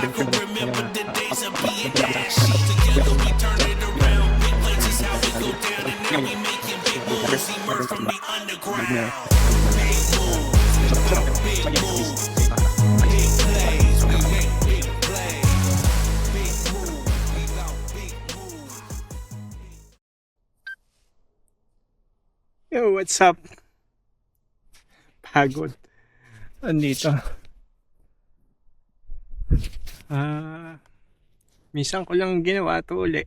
I can remember the days of being ashes. Together we turn it around. Big lights is how we go down, and now we making big moves. Emerge from the underground. Big moves, big moves, big plays. We make big plays. Big moves, we got big moves. Yo, what's up? Pagod. Andito. Minsan ko lang ginawa ito uli.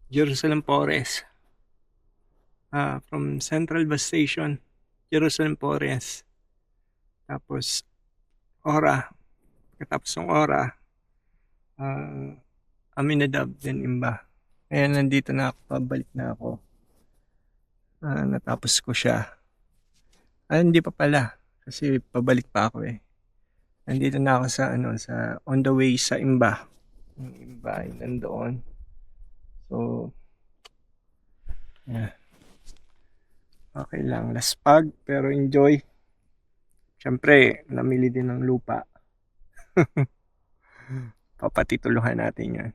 Jerusalem Forest. From Central Bus Station, Jerusalem Forest. Tapos, Ora. Katapos ng Ora, Aminadab, then Imba. Ayan, nandito na ako. Pabalik na ako. Natapos ko siya. Hindi pa pala. Kasi pabalik pa ako eh. Nandito na ako sa on the way sa Imba. Yung Imba ay nandoon. So, yeah. Okay lang. Laspag, pero enjoy. Siyempre, namili din ng lupa. Papatituluhan natin yan.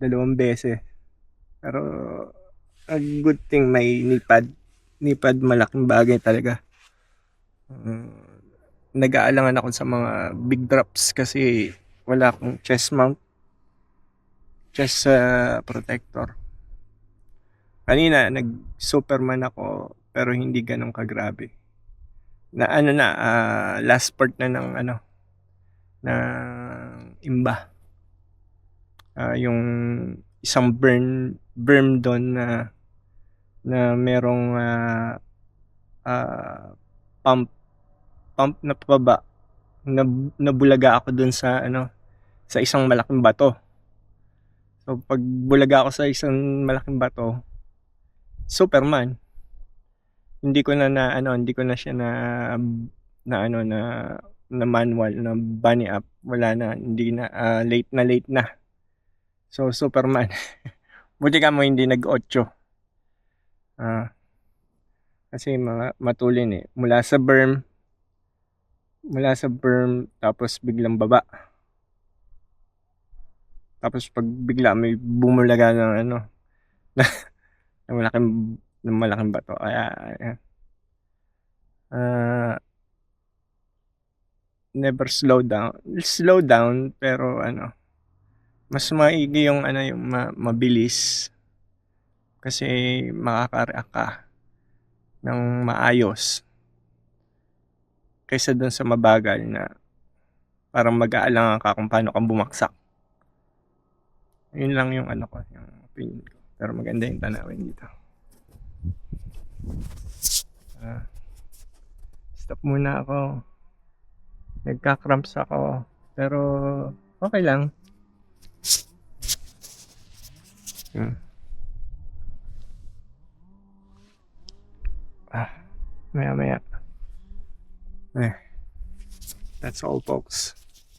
2 beses. Pero, a good thing may nipad. Nipad, malaking bagay talaga. Nag-aalangan ako sa mga big drops kasi wala akong chest mount. Chest protector. Kanina, nag-Superman ako pero hindi ganun kagrabe. Last part na ng Imba. Yung isang berm doon na merong pump na pababa. Nabulaga ako doon sa isang malaking bato. So pag bulaga ako sa isang malaking bato, Superman. Hindi ko na siya na manual na bunny up. Wala na, hindi na, late na. So Superman. Buti ka mo hindi nag-8. Kasi matulin eh. Mula sa berm tapos biglang baba. Tapos pag bigla may bumulaga ng ng malaking bato. Kaya never slow down pero mas maigi yung mabilis kasi makaka-react ka ng maayos kaysa dun sa mabagal na parang mag-aalangan ka kung paano kang bumaksak. Yun lang yung yung opinion ko. Pero maganda yung tanawin dito. Stop muna ako. Nagka-cramps ako. Pero okay lang. Maya. That's all, folks.